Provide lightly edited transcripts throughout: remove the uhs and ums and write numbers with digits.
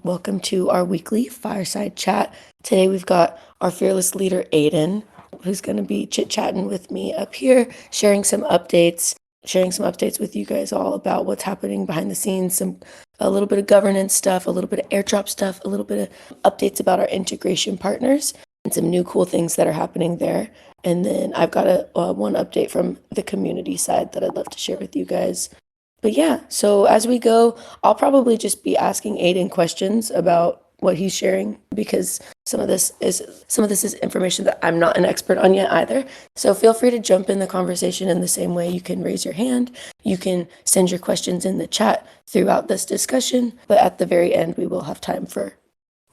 Welcome to our weekly Fireside Chat. Today we've got our fearless leader, Aiden, who's going to be chit-chatting with me up here, sharing some updates with you guys all about what's happening behind the scenes, a little bit of governance stuff, a little bit of airdrop stuff, a little bit of updates about our integration partners, and some new cool things that are happening there. And then I've got one update from the community side that I'd love to share with you guys. But yeah, so as we go, I'll probably just be asking Aiden questions about what he's sharing because some of this is information that I'm not an expert on yet either. So feel free to jump in the conversation in the same way. You can raise your hand, you can send your questions in the chat throughout this discussion, but at the very end we will have time for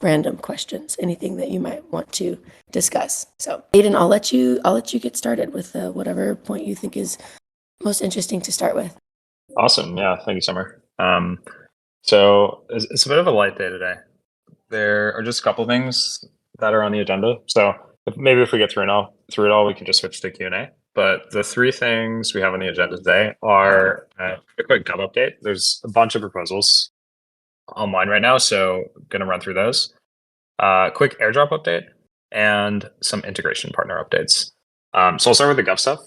random questions, anything that you might want to discuss. So Aiden, I'll let you get started with whatever point you think is most interesting to start with. Awesome. Yeah. Thank you, Summer. So it's a bit of a light day today. There are just a couple things that are on the agenda. So maybe if we get through it all, we can just switch to Q&A. But the three things we have on the agenda today are a quick gov update. There's a bunch of proposals online right now, so I'm going to run through those. Quick airdrop update and some integration partner updates. So I'll start with the gov stuff.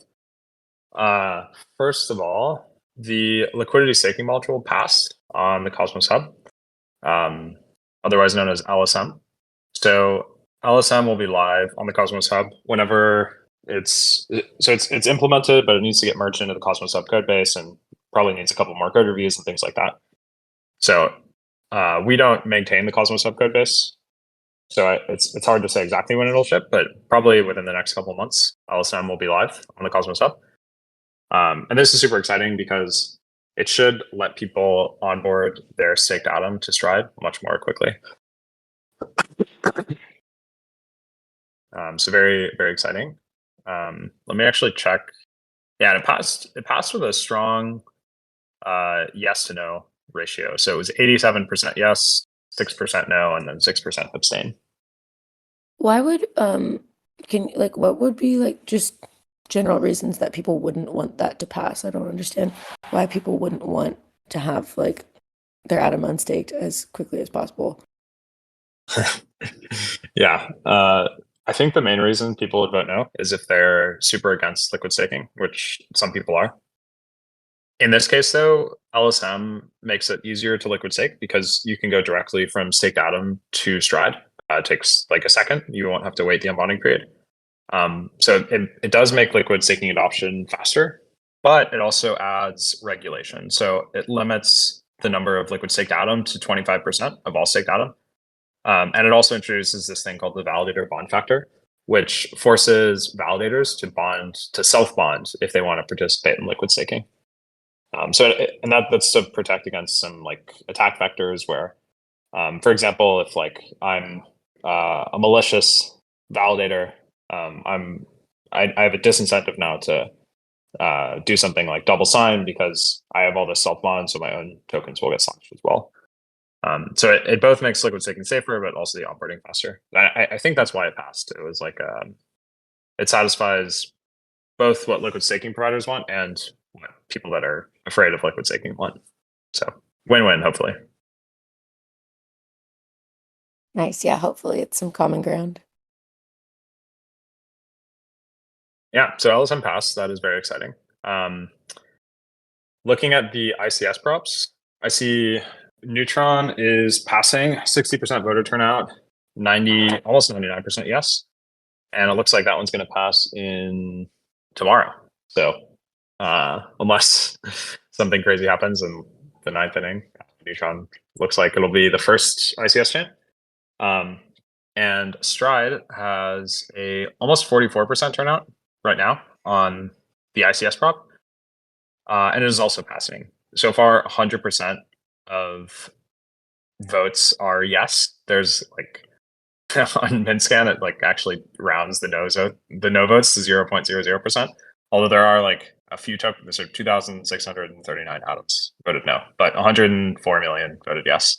First of all, the liquidity staking module passed on the Cosmos Hub, otherwise known as LSM. So LSM will be live on the Cosmos Hub whenever it's implemented, but it needs to get merged into the Cosmos Hub code base and probably needs a couple more code reviews and things like that. So we don't maintain the Cosmos Hub code base, so it's hard to say exactly when it'll ship, but probably within the next couple months, LSM will be live on the Cosmos Hub. And this is super exciting because it should let people onboard their staked atom to Stride much more quickly. So very, very exciting. Let me actually check. Yeah, it passed with a strong yes to no ratio. So it was 87% yes, 6% no, and then 6% abstain. Why would what would be like just general reasons that people wouldn't want that to pass? I don't understand why people wouldn't want to have like their atom unstaked as quickly as possible. Yeah. I think the main reason people would vote no is if they're super against liquid staking, which some people are. In this case, though, LSM makes it easier to liquid stake because you can go directly from staked atom to Stride. It takes like a second. You won't have to wait the unbonding period. So it does make liquid staking adoption faster, but it also adds regulation. So it limits the number of liquid staked atom to 25% of all staked atom. And it also introduces this thing called the validator bond factor, which forces validators to self-bond if they want to participate in liquid staking. And that's to protect against some like attack vectors where, for example, if like I'm a malicious validator, I have a disincentive now to do something like double sign because I have all this self bond, so my own tokens will get slashed as well. So it both makes liquid staking safer, but also the onboarding faster. I think that's why it passed. It was like it satisfies both what liquid staking providers want and what people that are afraid of liquid staking want. So win-win, hopefully. Nice. Yeah, hopefully it's some common ground. Yeah, so LSM passed. That is very exciting. Looking at the ICS props, I see Neutron is passing 60% voter turnout, almost 99% yes. And it looks like that one's going to pass in tomorrow. So unless something crazy happens in the ninth inning, Neutron looks like it'll be the first ICS chain. And Stride has a almost 44% turnout right now on the ICS prop. And it is also passing. So far, 100% of votes are yes. There's like on MinScan, it like actually rounds the no votes to 0.00%. Although there are like a few tokens, so 2,639 atoms voted no, but 104 million voted yes.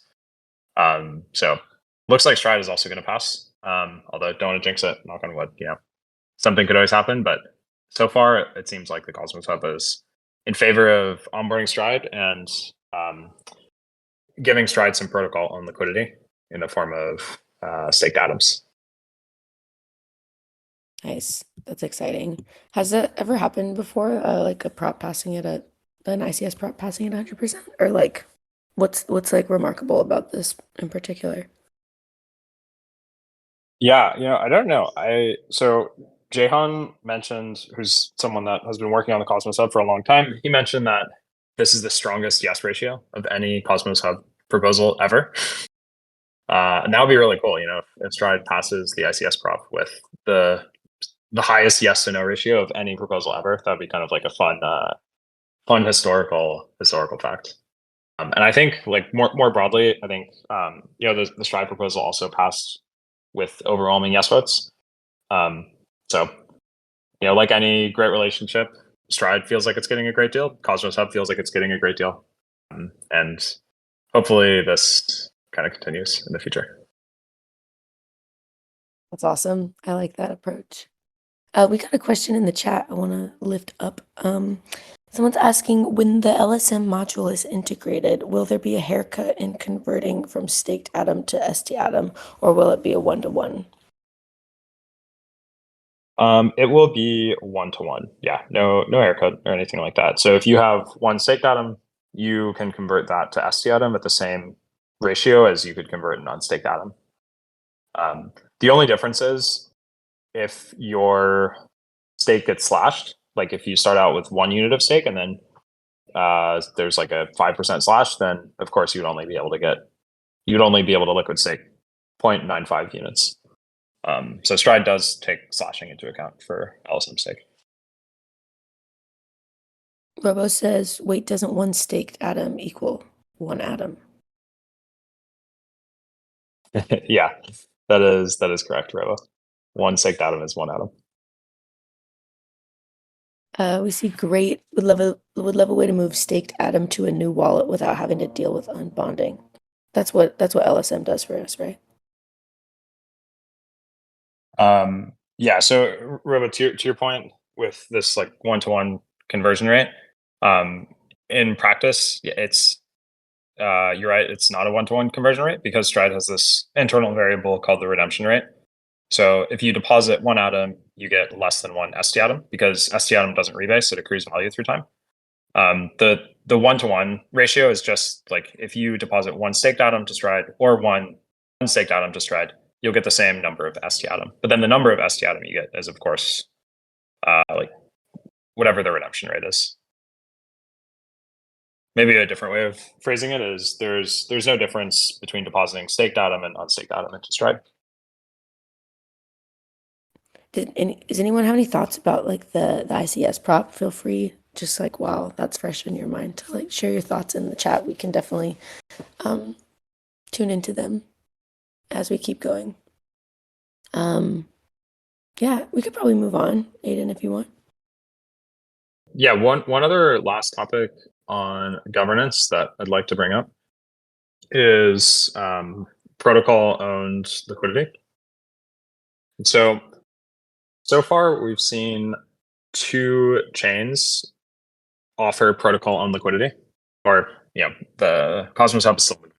So looks like Stride is also going to pass. Although don't want to jinx it, knock on wood. Something could always happen, but so far it seems like the Cosmos Hub is in favor of onboarding Stride and giving Stride some protocol on liquidity. in the form of staked atoms. Nice. That's exciting. Has that ever happened before? Like a prop passing it at an ICS prop passing it 100%? Or like what's like remarkable about this in particular? Yeah, I don't know. So Jehan mentioned, who's someone that has been working on the Cosmos Hub for a long time. He mentioned that this is the strongest yes ratio of any Cosmos Hub proposal ever. And that would be really cool, if Stride passes the ICS prop with the highest yes to no ratio of any proposal ever. That would be kind of like a fun historical fact. And I think, like, more broadly, I think the Stride proposal also passed with overwhelming yes votes. So like any great relationship, Stride feels like it's getting a great deal. Cosmos Hub feels like it's getting a great deal, and hopefully this kind of continues in the future. That's awesome. I like that approach. We got a question in the chat I want to lift up. Someone's asking, when the LSM module is integrated, will there be a haircut in converting from staked atom to ST atom, or will it be a one-to-one? It will be 1-to-1. Yeah, no haircut or anything like that. So if you have one staked atom, you can convert that to ST atom at the same ratio as you could convert an unstaked atom. The only difference is if your stake gets slashed, like if you start out with 1 unit of stake and then there's like a 5% slash, then of course you'd only be able to liquid stake 0.95 units. So Stride does take slashing into account for LSM stake. Robo says, wait, doesn't one staked atom equal one atom? Yeah, that is correct, Robo. One staked atom is one atom. We see great, would love a way to move staked atom to a new wallet without having to deal with unbonding. That's what LSM does for us, right? Yeah, so Robo, to your point with this like 1-to-1 conversion rate, in practice, it's you're right, it's not a 1-to-1 conversion rate because Stride has this internal variable called the redemption rate. So if you deposit 1 atom, you get less than 1 ST atom because ST atom doesn't rebase, it accrues value through time. The 1-to-1 ratio is just like if you deposit 1 staked atom to Stride or one unstaked atom to Stride, you'll get the same number of ST atom. But then the number of ST atom you get is, of course, like whatever the redemption rate is. Maybe a different way of phrasing it is there's no difference between depositing staked atom and unstaked atom into Stride. Does anyone have any thoughts about like the ICS prop? Feel free, just like while that's fresh in your mind, to like share your thoughts in the chat. We can definitely tune into them as we keep going. Yeah, we could probably move on, Aiden, if you want. Yeah, one other last topic on governance that I'd like to bring up is protocol-owned liquidity. So far, we've seen 2 chains offer protocol-owned liquidity, or the Cosmos Hub is still liquid,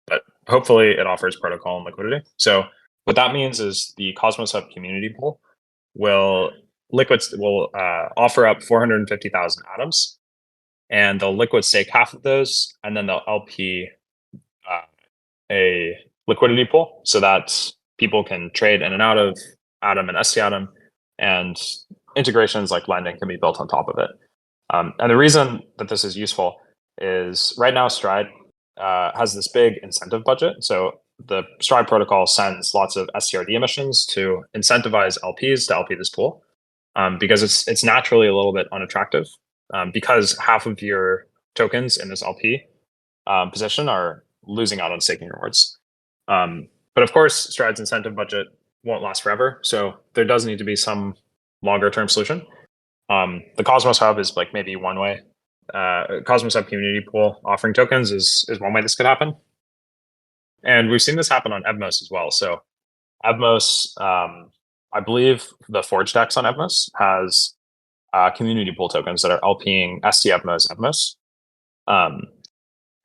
but hopefully it offers protocol-owned liquidity. So what that means is the Cosmos Hub community pool will offer up 450,000 atoms, and they'll liquid stake half of those, and then they'll LP a liquidity pool so that people can trade in and out of atom and ST atom, and integrations like lending can be built on top of it. And the reason that this is useful is right now Stride has this big incentive budget. So the Stride protocol sends lots of STRD emissions to incentivize LPs to LP this pool, because it's naturally a little bit unattractive, because half of your tokens in this LP position are losing out on staking rewards. But of course, Stride's incentive budget won't last forever, so there does need to be some longer term solution. The Cosmos Hub is like maybe one way. Cosmos Hub community pool offering tokens is one way this could happen. And we've seen this happen on Evmos as well. So Evmos, I believe the Forge DEX on Evmos has community pool tokens that are LPing ST Evmos Evmos.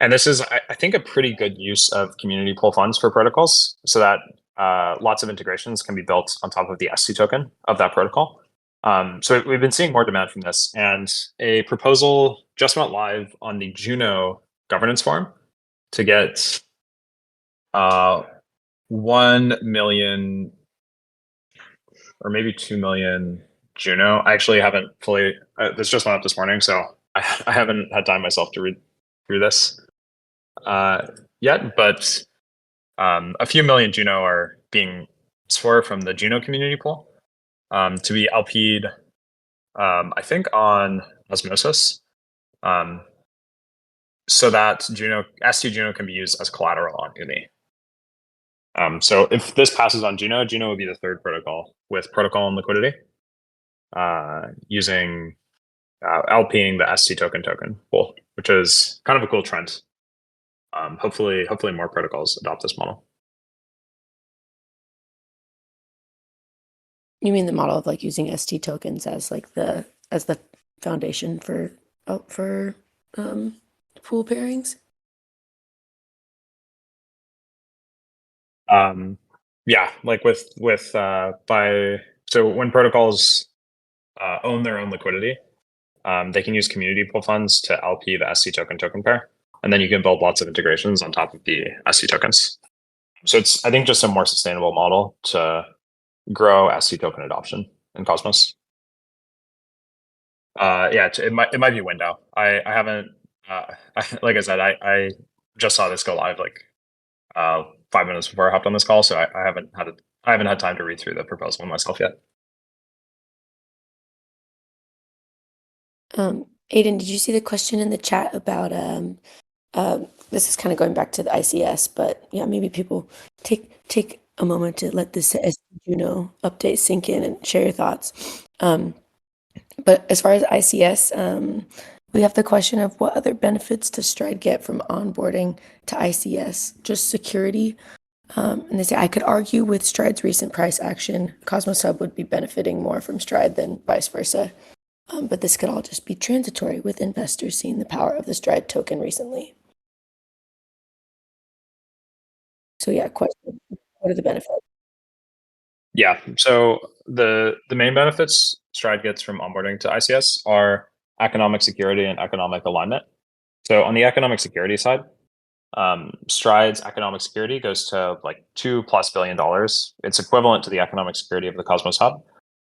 And this is, I think, a pretty good use of community pool funds for protocols, so that lots of integrations can be built on top of the ST token of that protocol. So we've been seeing more demand from this, and a proposal just went live on the Juno governance forum to get 1 million or maybe 2 million Juno. I actually haven't fully, this just went up this morning, so I haven't had time myself to read through this yet, but a few million Juno are being scored from the Juno community pool to be LP'd, I think, on Osmosis, so that Juno, ST Juno can be used as collateral on Umi. So if this passes on Juno, Juno would be the third protocol with protocol and liquidity, using LPing the ST token pool, which is kind of a cool trend. Hopefully more protocols adopt this model. You mean the model of like using ST tokens as like the foundation for pool pairings? Yeah, like so when protocols own their own liquidity, they can use community pool funds to LP the ST token pair, and then you can build lots of integrations on top of the ST tokens. So it's, I think, just a more sustainable model to grow ST token adoption in Cosmos. Yeah, it might be window. I haven't, like I said, I just saw this go live like 5 minutes before I hopped on this call, so I haven't had time to read through the proposal myself yet. Aiden, did you see the question in the chat about this is kind of going back to the ICS, but yeah, maybe people take a moment to let this Juno update sink in and share your thoughts. But as far as ICS, we have the question of what other benefits does Stride get from onboarding to ICS? Just security. And they say, I could argue with Stride's recent price action, Cosmos Hub would be benefiting more from Stride than vice versa. But this could all just be transitory, with investors seeing the power of the Stride token recently. So yeah, question, what are the benefits? Yeah, so the main benefits Stride gets from onboarding to ICS are economic security and economic alignment. So on the economic security side, Stride's economic security goes to like $2+ billion. It's equivalent to the economic security of the Cosmos Hub.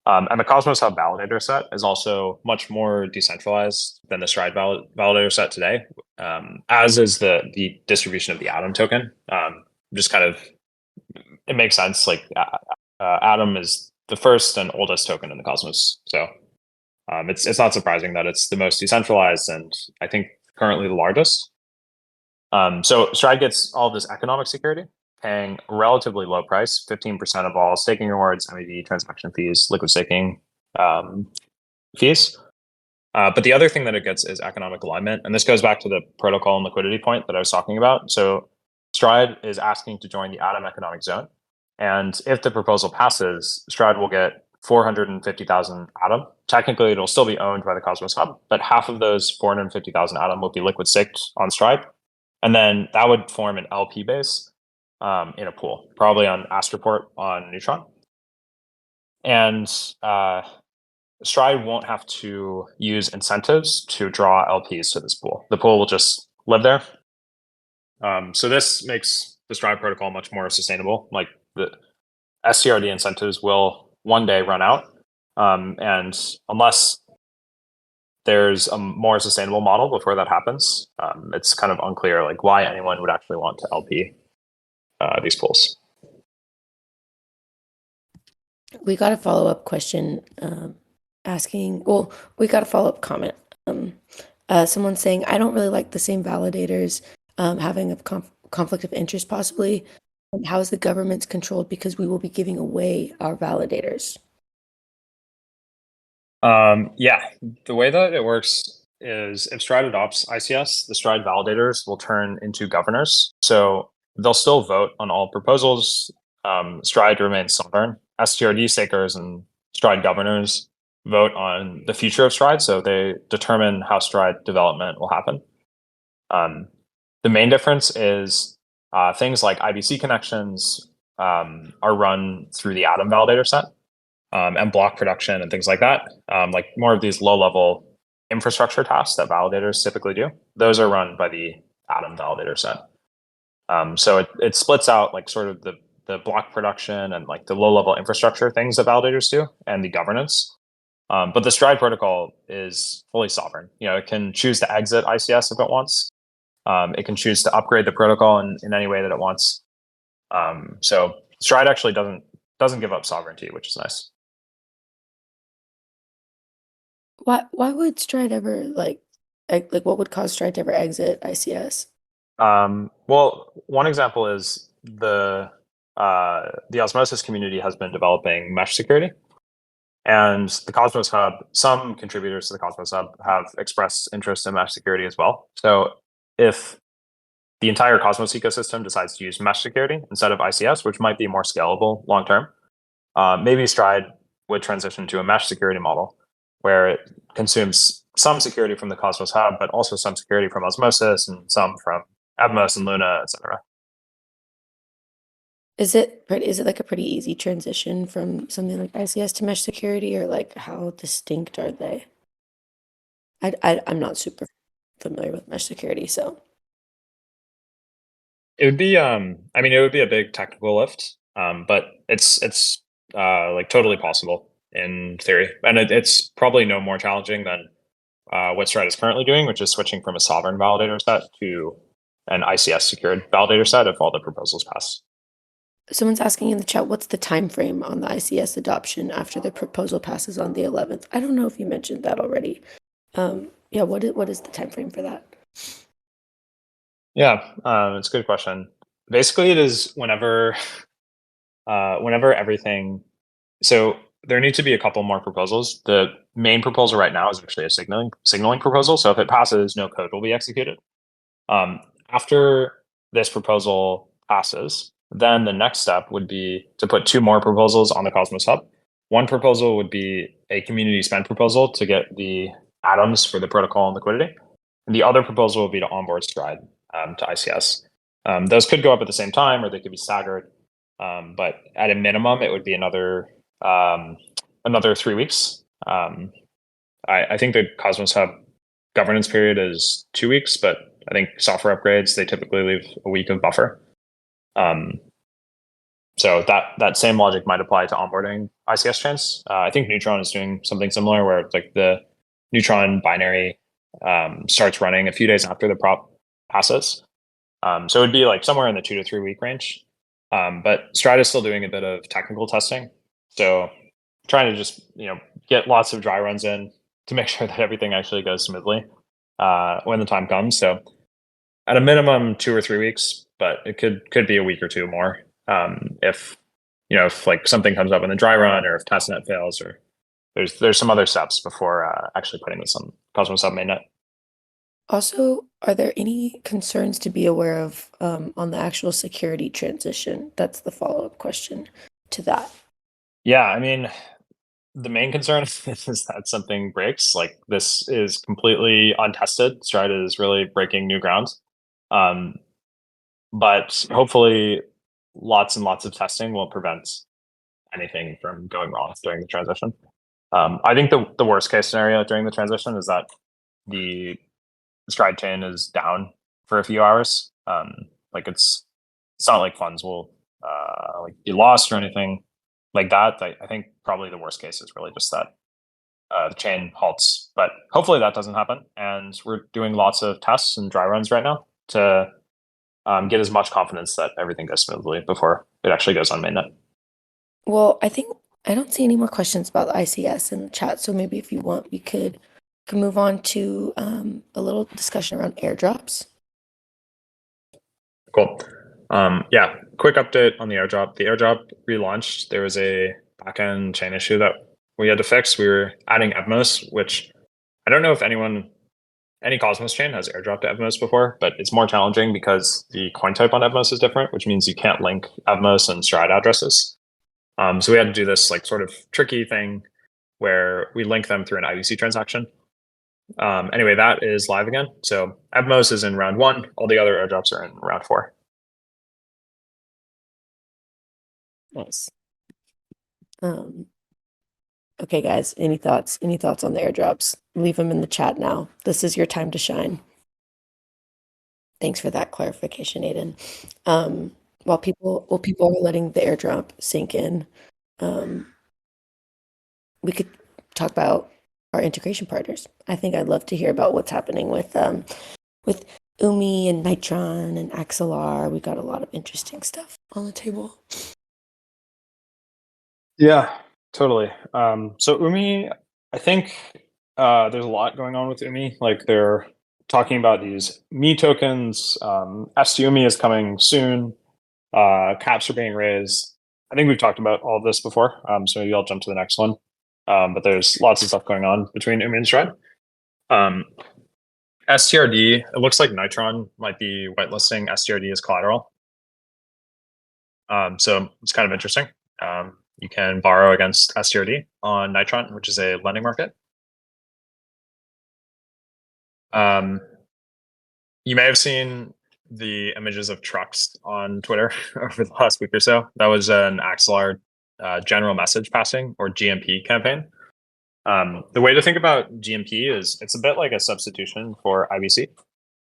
And the Cosmos Hub validator set is also much more decentralized than the Stride validator set today, as is the distribution of the Atom token. Just kind of, it makes sense. Like Atom is the first and oldest token in the Cosmos, so it's not surprising that it's the most decentralized and I think currently the largest. So Stride gets all of this economic security, paying relatively low price, 15% of all staking rewards, MEV, transaction fees, liquid staking fees. But the other thing that it gets is economic alignment. And this goes back to the protocol and liquidity point that I was talking about. So Stride is asking to join the Atom economic zone. And if the proposal passes, Stride will get 450,000 Atom. Technically, it'll still be owned by the Cosmos Hub, but half of those 450,000 Atom will be liquid staked on Stride. And then that would form an LP base in a pool, probably on Astroport on Neutron. And Stride won't have to use incentives to draw LPs to this pool. The pool will just live there. So this makes the Stride protocol much more sustainable. Like the STRD incentives will one day run out. And unless there's a more sustainable model before that happens, it's kind of unclear like why anyone would actually want to LP these pools. We got a follow-up question asking, well, we got a follow-up comment. Someone saying, I don't really like the same validators having a conflict of interest possibly. How is the government controlled because we will be giving away our validators? Yeah, the way that it works is if Stride adopts ICS, the Stride validators will turn into governors. So they'll still vote on all proposals. Stride remains sovereign. STRD stakers and Stride governors vote on the future of Stride. So they determine how Stride development will happen. The main difference is things like IBC connections are run through the Atom validator set, and block production and things like that. Like more of these low-level infrastructure tasks that validators typically do. Those are run by the Atom validator set. So it splits out like sort of the block production and like the low-level infrastructure things that validators do and the governance. But the Stride protocol is fully sovereign. It can choose to exit ICS if it wants. It can choose to upgrade the protocol in any way that it wants. So Stride actually doesn't give up sovereignty, which is nice. Why would Stride ever like what would cause Stride to ever exit ICS? Well, one example is the Osmosis community has been developing mesh security, and the Cosmos Hub. Some contributors to the Cosmos Hub have expressed interest in mesh security as well. So if the entire Cosmos ecosystem decides to use mesh security instead of ICS, which might be more scalable long term, maybe Stride would transition to a mesh security model where it consumes some security from the Cosmos Hub, but also some security from Osmosis and some from Evmos and Luna, etc. Is it like a pretty easy transition from something like ICS to mesh security, or like how distinct are they? I'm not super familiar with mesh security, so It would be, I mean, it would be a big technical lift, but it's like totally possible in theory, and it's probably no more challenging than what Stride is currently doing, which is switching from a sovereign validator set to an ICS secured validator set if all the proposals pass. someone's asking in the chat, what's the time frame on the ICS adoption after the proposal passes on the 11th? I don't know if you mentioned that already. Yeah, what is the time frame for that? Yeah, it's a good question. Basically, it is whenever everything. So there need to be a couple more proposals. The main proposal right now is actually a signaling proposal. So if it passes, no code will be executed. After this proposal passes, then the next step would be to put two more proposals on the Cosmos Hub. One proposal would be a community spend proposal to get the atoms for the protocol and liquidity. And the other proposal would be to onboard Stride to ICS. Those could go up at the same time, or they could be staggered. But at a minimum, it would be another 3 weeks. I think the Cosmos Hub governance period is 2 weeks, but I think software upgrades, they typically leave a week of buffer. So that same logic might apply to onboarding ICS chains. I think Neutron is doing something similar where like the Neutron binary starts running a few days after the prop passes. So it would be like somewhere in the 2 to 3 week range. But Stride is still doing a bit of technical testing. So trying to just, get lots of dry runs in to make sure that everything actually goes smoothly when the time comes. So at a minimum 2 or 3 weeks, but it could be a week or two more if like something comes up in the dry run, or if testnet fails, or there's some other steps before actually putting this on Cosmos Hub mainnet. Also, are there any concerns to be aware of on the actual security transition? That's the follow-up question to that. Yeah, I mean, the main concern is that something breaks. Like this is completely untested. Stride is really breaking new ground. But hopefully lots and lots of testing will prevent anything from going wrong during the transition. I think the worst case scenario during the transition is that the Stride chain is down for a few hours. Like it's not like funds will like be lost or anything like that. I think probably the worst case is really just that the chain halts. But hopefully that doesn't happen. And we're doing lots of tests and dry runs right now to get as much confidence that everything goes smoothly before it actually goes on mainnet. Well, I think I don't see any more questions about the ICS in the chat, so maybe if you want, we could move on to a little discussion around airdrops. Cool. Yeah, quick update on the airdrop. The airdrop relaunched. There was a backend chain issue that we had to fix. We were adding Evmos, which I don't know if any Cosmos chain has airdropped to Evmos before, but it's more challenging because the coin type on Evmos is different, which means you can't link Evmos and Stride addresses. So we had to do this like sort of tricky thing where we link them through an IBC transaction. Anyway, that is live again. So Evmos is in round 1. All the other airdrops are in round 4. Nice. Okay, guys, any thoughts? Any thoughts on the airdrops? Leave them in the chat now. This is your time to shine. Thanks for that clarification, Aiden. While people are letting the airdrop sink in, um, we could talk about our integration partners. I think I'd love to hear about what's happening with Umi and Nitron and Axelar. We got a lot of interesting stuff on the table. Yeah, totally. So Umi, I think there's a lot going on with Umi. Like they're talking about these Me tokens. STUMI is coming soon. Caps are being raised. I think we've talked about all of this before. So maybe I'll jump to the next one. But there's lots of stuff going on between Umi and Stride. STRD, it looks like Nitron might be whitelisting STRD as collateral. So it's kind of interesting. You can borrow against STRD on Nitron, which is a lending market. You may have seen the images of trucks on Twitter over the last week or so. That was an Axelar general message passing or GMP campaign. The way to think about GMP is it's a bit like a substitution for IBC.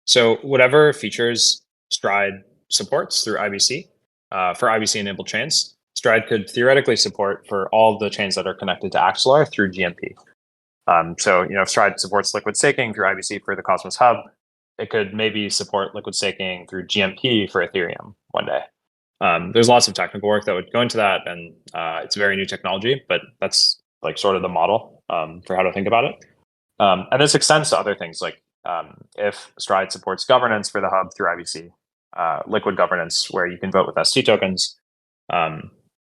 So whatever features Stride supports through IBC, for IBC-enabled chains, Stride could theoretically support for all the chains that are connected to Axelar through GMP. So if Stride supports liquid staking through IBC for the Cosmos Hub, it could maybe support liquid staking through GMP for Ethereum one day. There's lots of technical work that would go into that, and it's a very new technology, but that's like sort of the model for how to think about it. And this extends to other things like if Stride supports governance for the hub through IBC, liquid governance where you can vote with ST tokens,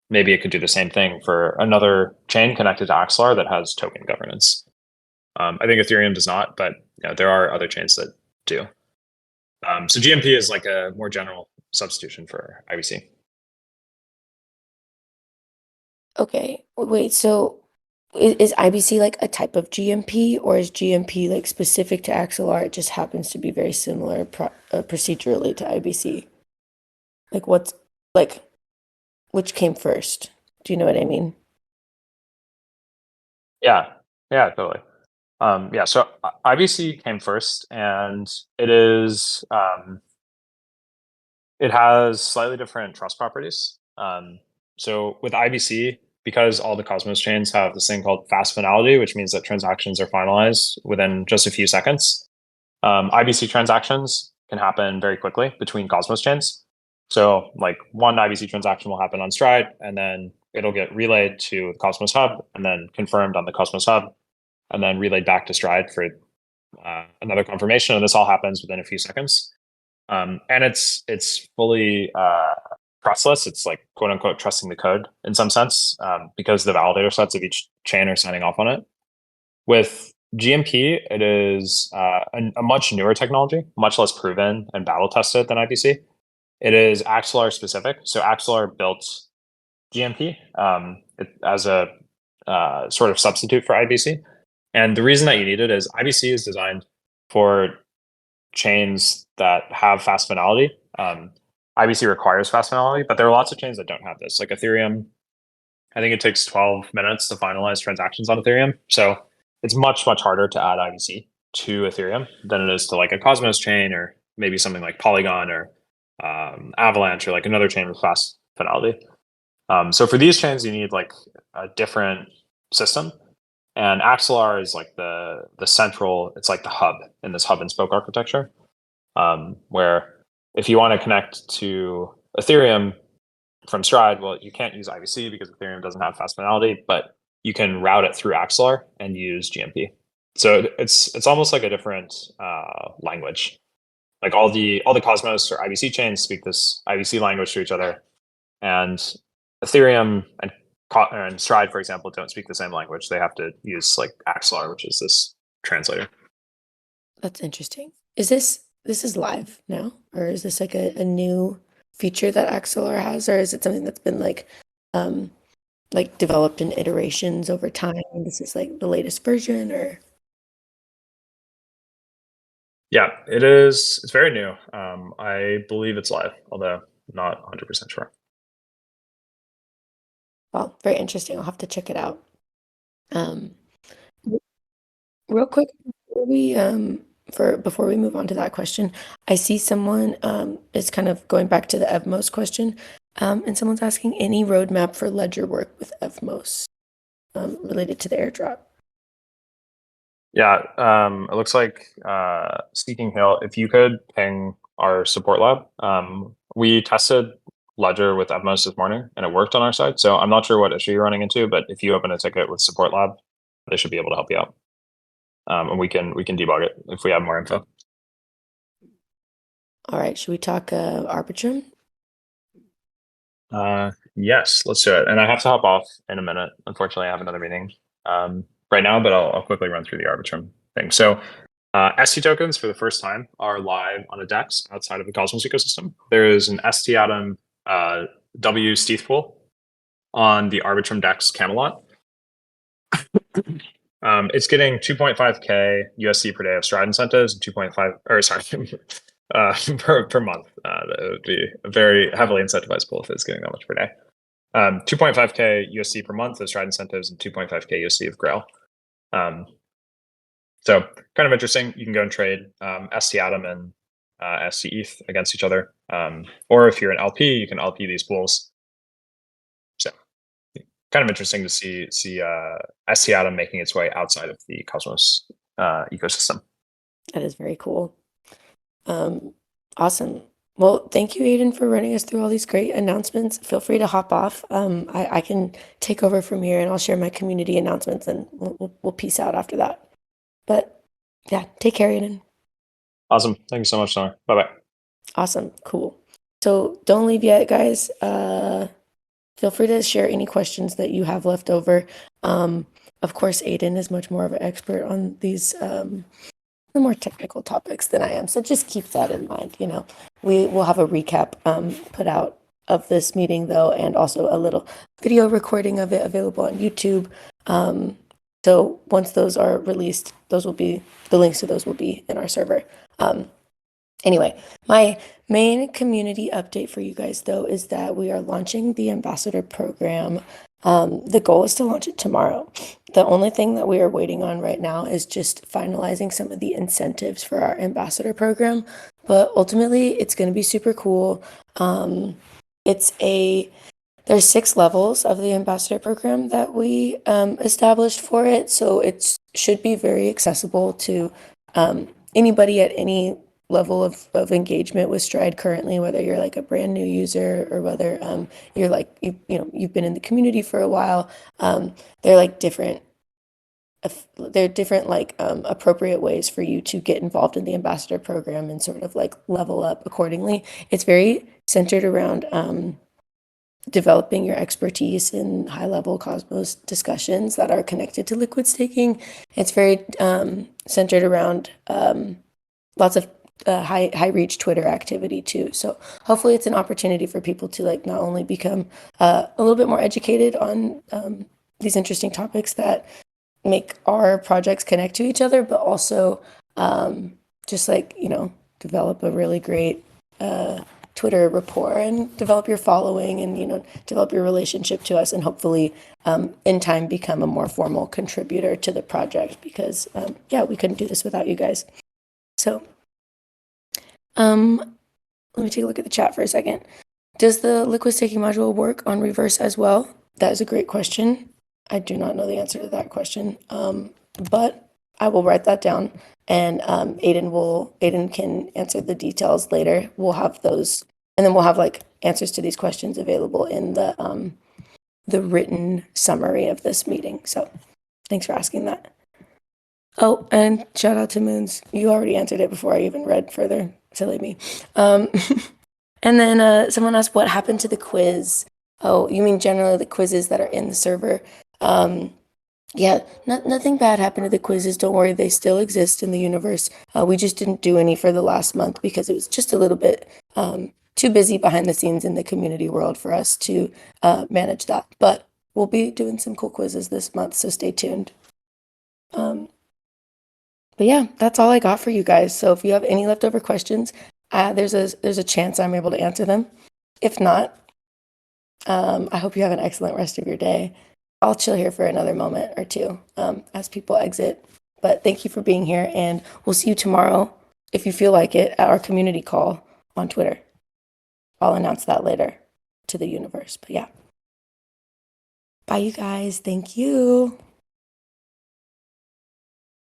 maybe it could do the same thing for another chain connected to Axelar that has token governance. I think Ethereum does not, but there are other chains that do. So GMP is like a more general substitution for IBC. Okay, wait, so is IBC like a type of GMP, or is GMP like specific to Axelar? It just happens to be very similar procedurally to IBC. Like what's like which came first? Do you know what I mean? Yeah, totally. So IBC came first, and it is it has slightly different trust properties. So with IBC, because all the Cosmos chains have this thing called fast finality, which means that transactions are finalized within just a few seconds. IBC transactions can happen very quickly between Cosmos chains. So like one IBC transaction will happen on Stride, and then it'll get relayed to the Cosmos Hub, and then confirmed on the Cosmos Hub, and then relayed back to Stride for another confirmation. And this all happens within a few seconds. And it's fully trustless. It's like quote unquote trusting the code in some sense because the validator sets of each chain are signing off on it. With GMP, it is a much newer technology, much less proven and battle tested than IBC. It is Axelar specific. So Axelar built GMP as a sort of substitute for IBC. And the reason that you need it is IBC is designed for chains that have fast finality. IBC requires fast finality, but there are lots of chains that don't have this. Like Ethereum, I think it takes 12 minutes to finalize transactions on Ethereum. So it's much, much harder to add IBC to Ethereum than it is to like a Cosmos chain or maybe something like Polygon or Avalanche or like another chain with fast finality. So for these chains, you need like a different system. And Axelar is like the central, it's like the hub in this hub and spoke architecture, where if you want to connect to Ethereum from Stride, well, you can't use IBC because Ethereum doesn't have fast finality, but you can route it through Axelar and use GMP. So it's almost like a different language. Like all the Cosmos or IBC chains speak this IBC language to each other, and Ethereum and Stride, for example, don't speak the same language. They have to use like Axelar, which is this translator. That's interesting. Is this is live now, or is this like a new feature that Axelar has, or is it something that's been like developed in iterations over time? This is like the latest version, or Yeah, it is. It's very new. I believe it's live, although not 100% sure. Well, very interesting. I'll have to check it out. Um, Real quick, before we move on to that question, I see someone is kind of going back to the Evmos question, and someone's asking any roadmap for ledger work with Evmos related to the airdrop. Yeah, it looks like Seeking Hill, if you could ping our support lab. We tested Ledger with Evmos this morning and it worked on our side. So I'm not sure what issue you're running into, but if you open a ticket with support lab, they should be able to help you out. And we can debug it if we have more info. All right, should we talk Arbitrum? Yes, let's do it. And I have to hop off in a minute. Unfortunately, I have another meeting right now, but I'll quickly run through the Arbitrum thing. So ST tokens for the first time are live on a DEX outside of the Cosmos ecosystem. There is an ST Atom W Steth pool on the Arbitrum DEX Camelot. It's getting 2.5K USD per day of stride incentives and 2.5, or sorry, per month. That would be a very heavily incentivized pool if it's getting that much per day. 2.5K USD per month of stride incentives and 2.5K USD of Grail. So kind of interesting. You can go and trade ST Atom and ST ETH against each other. Or if you're an LP, you can LP these pools. So kind of interesting to see ST Atom making its way outside of the Cosmos ecosystem. That is very cool. Awesome. Well, thank you, Aiden, for running us through all these great announcements. Feel free to hop off. I can take over from here and I'll share my community announcements and we'll peace out after that. But yeah, take care, Aiden. Awesome. Thank you so much, Summer. Bye-bye. Awesome. Cool. So don't leave yet, guys. Feel free to share any questions that you have left over. Of course, Aiden is much more of an expert on these the more technical topics than I am. So just keep that in mind. You know, we will have a recap put out of this meeting though, and also a little video recording of it available on YouTube. So once those are released, those will be the links to those will be in our server. Anyway, my main community update for you guys though is that we are launching the ambassador program. The goal is to launch it tomorrow. The only thing that we are waiting on right now is just finalizing some of the incentives for our ambassador program. But ultimately, it's going to be super cool. There's 6 levels of the ambassador program that we established for it, so it should be very accessible to anybody at any level of engagement with Stride currently, whether you're like a brand new user or whether you're like you've been in the community for a while. They're like different like appropriate ways for you to get involved in the ambassador program and sort of like level up accordingly. It's very centered around developing your expertise in high level Cosmos discussions that are connected to liquid staking. It's very centered around lots of high reach Twitter activity too. So hopefully it's an opportunity for people to like not only become a little bit more educated on these interesting topics that make our projects connect to each other, but also just like, develop a really great Twitter rapport and develop your following and, develop your relationship to us and hopefully in time become a more formal contributor to the project because, we couldn't do this without you guys. So let me take a look at the chat for a second. Does the liquid staking module work on reverse as well? That is a great question. I do not know the answer to that question, but I will write that down and Aiden can answer the details later. We'll have those, and then we'll have like answers to these questions available in the written summary of this meeting. So thanks for asking that. Oh, and shout out to Moons. You already answered it before I even read further. Silly me. And then someone asked what happened to the quiz. Oh, you mean generally the quizzes that are in the server? Nothing bad happened to the quizzes. Don't worry, they still exist in the universe. We just didn't do any for the last month because it was just a little bit too busy behind the scenes in the community world for us to manage that. But we'll be doing some cool quizzes this month, so stay tuned. But But yeah, that's all I got for you guys. So if you have any leftover questions, there's a chance I'm able to answer them. If not, I hope you have an excellent rest of your day. I'll chill here for another moment or two as people exit. But thank you for being here, and we'll see you tomorrow, if you feel like it, at our community call on Twitter. I'll announce that later to the universe. But yeah. Bye, you guys. Thank you.